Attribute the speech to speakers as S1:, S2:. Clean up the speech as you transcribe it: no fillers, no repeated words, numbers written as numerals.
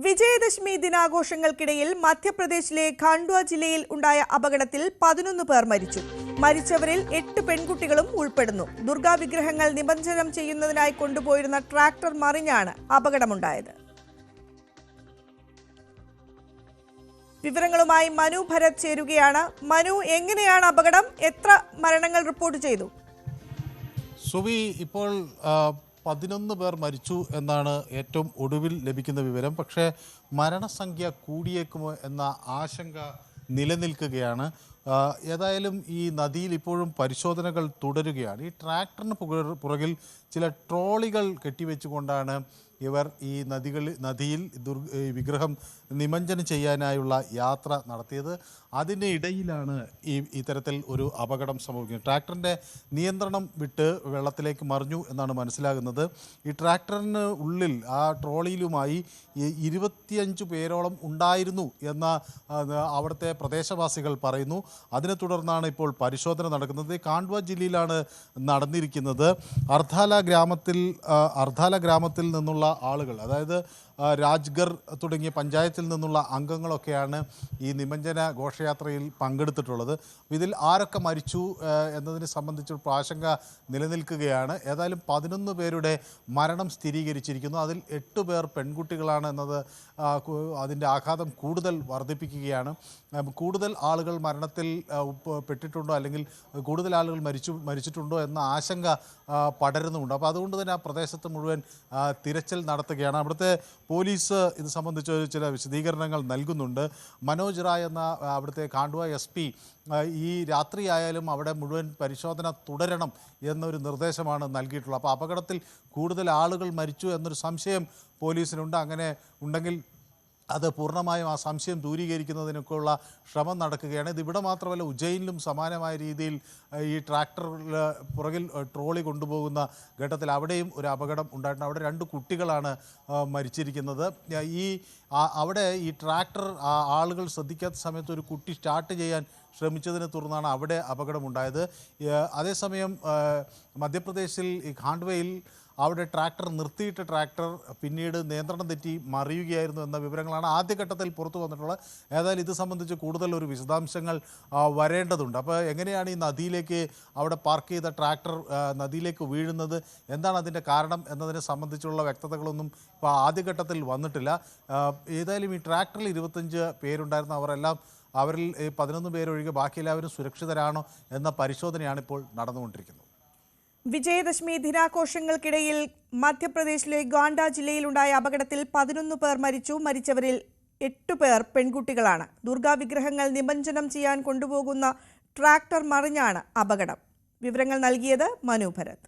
S1: വിജയദശമി ദിനാഘോഷങ്ങൾക്കിടയിൽ മധ്യപ്രദേശിലെ ഖാണ്ഡ്വ ജില്ലയിൽ ഉണ്ടായ അപകടത്തിൽ 11 പേർ മരിച്ചു. മരിച്ചവരിൽ 8 പെൺകുട്ടികളും ഉൾപ്പെടുന്നു. ദുർഗാ വിഗ്രഹങ്ങൾ നിമജ്ജനം ചെയ്യുന്നതിനായി കൊണ്ടുപോയിരുന്ന ട്രാക്ടർ മറിഞ്ഞാണ് അപകടമുണ്ടായത്. വിവരങ്ങളുമായി മനു ഭരത് ചേരുകയാണ്. മനു, എങ്ങനെയാണ് അപകടം? എത്ര മരണങ്ങൾ റിപ്പോർട്ട് ചെയ്തു?
S2: സുവി, ഇപ്പോൾ 11 പേർ മരിച്ചു എന്നാണ് ഏറ്റവും ഒടുവിൽ ലഭിക്കുന്ന വിവരം. പക്ഷേ മരണസംഖ്യ കൂടിയേക്കുമോ എന്ന ആശങ്ക നിലനിൽക്കുകയാണ്. ഏതായാലും ഈ നദിയിൽ ഇപ്പോഴും പരിശോധനകൾ തുടരുകയാണ്. ഈ ട്രാക്ടറിന് പുറകിൽ ചില ട്രോളികൾ കെട്ടിവെച്ചുകൊണ്ടാണ് ഇവർ ഈ നദിയിൽ വിഗ്രഹം നിമജ്ജനം ചെയ്യാനായുള്ള യാത്ര നടത്തിയത്. അതിൻ്റെ ഇടയിലാണ് ഇത്തരത്തിൽ ഒരു അപകടം സംഭവിക്കുന്നത്. ട്രാക്ടറിൻ്റെ നിയന്ത്രണം വിട്ട് വെള്ളത്തിലേക്ക് മറിഞ്ഞു എന്നാണ് മനസ്സിലാകുന്നത്. ഈ ട്രാക്ടറിന് ഉള്ളിൽ ആ ട്രോളിയിലുമായി 25 പേരോളം ഉണ്ടായിരുന്നു എന്ന അവിടുത്തെ പ്രദേശവാസികൾ പറയുന്നു. അതിനെ തുടർന്നാണ് ഇപ്പോൾ പരിശോധന നടക്കുന്നത്. ഖാണ്ഡ്വ ജില്ലയിലാണ് നടന്നിരിക്കുന്നത്. അർധാല ഗ്രാമത്തിൽ നിന്നുള്ള ആളുകൾ, അതായത് രാജ്ഗർ തുടങ്ങിയ പഞ്ചായത്തിൽ നിന്നുള്ള അംഗങ്ങളൊക്കെയാണ് ഈ നിമജ്ജന ഘോഷയാത്രയിൽ പങ്കെടുത്തിട്ടുള്ളത്. ഇതിൽ ആരൊക്കെ മരിച്ചു എന്നതിനെ സംബന്ധിച്ച് ആശങ്ക നിലനിൽക്കുകയാണ്. ഏതായാലും 11 പേരുടെ മരണം സ്ഥിരീകരിച്ചിരിക്കുന്നു. അതിൽ 8 പേർ പെൺകുട്ടികളാണ് എന്നത് അതിൻ്റെ ആഘാതം കൂടുതൽ വർദ്ധിപ്പിക്കുകയാണ്. കൂടുതൽ ആളുകൾ മരണത്തിൽ പെട്ടിട്ടുണ്ടോ, അല്ലെങ്കിൽ കൂടുതൽ ആളുകൾ മരിച്ചിട്ടുണ്ടോ എന്ന ആശങ്ക പടരുന്നുമുണ്ട്. അപ്പോൾ അതുകൊണ്ട് തന്നെ ആ പ്രദേശത്ത് മുഴുവൻ തിരച്ചിൽ നടത്തുകയാണ്. അവിടുത്തെ പോലീസ് ഇത് സംബന്ധിച്ച് ചില വിശദീകരണങ്ങൾ നൽകുന്നുണ്ട്. മനോജ് റായ് എന്ന അവിടുത്തെ ഖാണ്ഡ്വ SP ഈ രാത്രിയായാലും അവിടെ മുഴുവൻ പരിശോധന തുടരണം എന്നൊരു നിർദ്ദേശമാണ് നൽകിയിട്ടുള്ളത്. അപ്പോൾ അപകടത്തിൽ കൂടുതൽ ആളുകൾ മരിച്ചു എന്നൊരു സംശയം പോലീസിനുണ്ട്. അങ്ങനെ ഉണ്ടെങ്കിൽ അത് പൂർണ്ണമായും ആ സംശയം ദൂരീകരിക്കുന്നതിനൊക്കെയുള്ള ശ്രമം നടക്കുകയാണ്. ഇതിവിടെ മാത്രമല്ല, ഉജ്ജയിനിലും സമാനമായ രീതിയിൽ ഈ ട്രാക്ടറിൽ പുറകിൽ ട്രോളി കൊണ്ടുപോകുന്ന ഘട്ടത്തിൽ അവിടെയും ഒരു അപകടം ഉണ്ടായിട്ടുണ്ട്. അവിടെ 2 കുട്ടികളാണ് മരിച്ചിരിക്കുന്നത്. അവിടെ ഈ ട്രാക്ടർ ആളുകൾ ശ്രദ്ധിക്കാത്ത സമയത്ത് ഒരു കുട്ടി സ്റ്റാർട്ട് ചെയ്യാൻ ശ്രമിച്ചതിനെ തുടർന്നാണ് അവിടെ അപകടമുണ്ടായത്. അതേസമയം മധ്യപ്രദേശിൽ ഈ ഖാണ്ഡ്വയിൽ അവിടെ നിർത്തിയിട്ട ട്രാക്ടർ പിന്നീട് നിയന്ത്രണം തെറ്റി മറിയുകയായിരുന്നു എന്ന വിവരങ്ങളാണ് ആദ്യഘട്ടത്തിൽ പുറത്തു വന്നിട്ടുള്ളത്. ഏതായാലും ഇത് സംബന്ധിച്ച് കൂടുതൽ ഒരു വിശദാംശങ്ങൾ വരേണ്ടതുണ്ട്. അപ്പോൾ എങ്ങനെയാണ് ഈ നദിയിലേക്ക് അവിടെ പാർക്ക് ചെയ്ത ട്രാക്ടർ നദിയിലേക്ക് വീഴുന്നത്, എന്താണ് അതിൻ്റെ കാരണം എന്നതിനെ സംബന്ധിച്ചുള്ള വ്യക്തതകളൊന്നും ഇപ്പോൾ ആദ്യഘട്ടത്തിൽ വന്നിട്ടില്ല. ഏതായാലും ഈ ട്രാക്ടറിൽ 25 പേരുണ്ടായിരുന്നു. അവരിൽ 11 പേരൊഴികെ ബാക്കി എല്ലാവരും സുരക്ഷിതരാണോ എന്ന പരിശോധനയാണ് ഇപ്പോൾ നടന്നുകൊണ്ടിരിക്കുന്നത്.
S1: വിജയദശമി ദിനാഘോഷങ്ങൾക്കിടയിൽ മധ്യപ്രദേശിലെ ഗോണ്ട ജില്ലയിലുണ്ടായ അപകടത്തിൽ 11 പേർ മരിച്ചു. മരിച്ചവരിൽ 8 പേർ പെൺകുട്ടികളാണ്. ദുർഗാ വിഗ്രഹങ്ങൾ നിമജ്ജനം ചെയ്യാൻ കൊണ്ടുപോകുന്ന ട്രാക്ടർ മറിഞ്ഞാണ് അപകടം. വിവരങ്ങൾ നൽകിയത് മനു ഭരത്.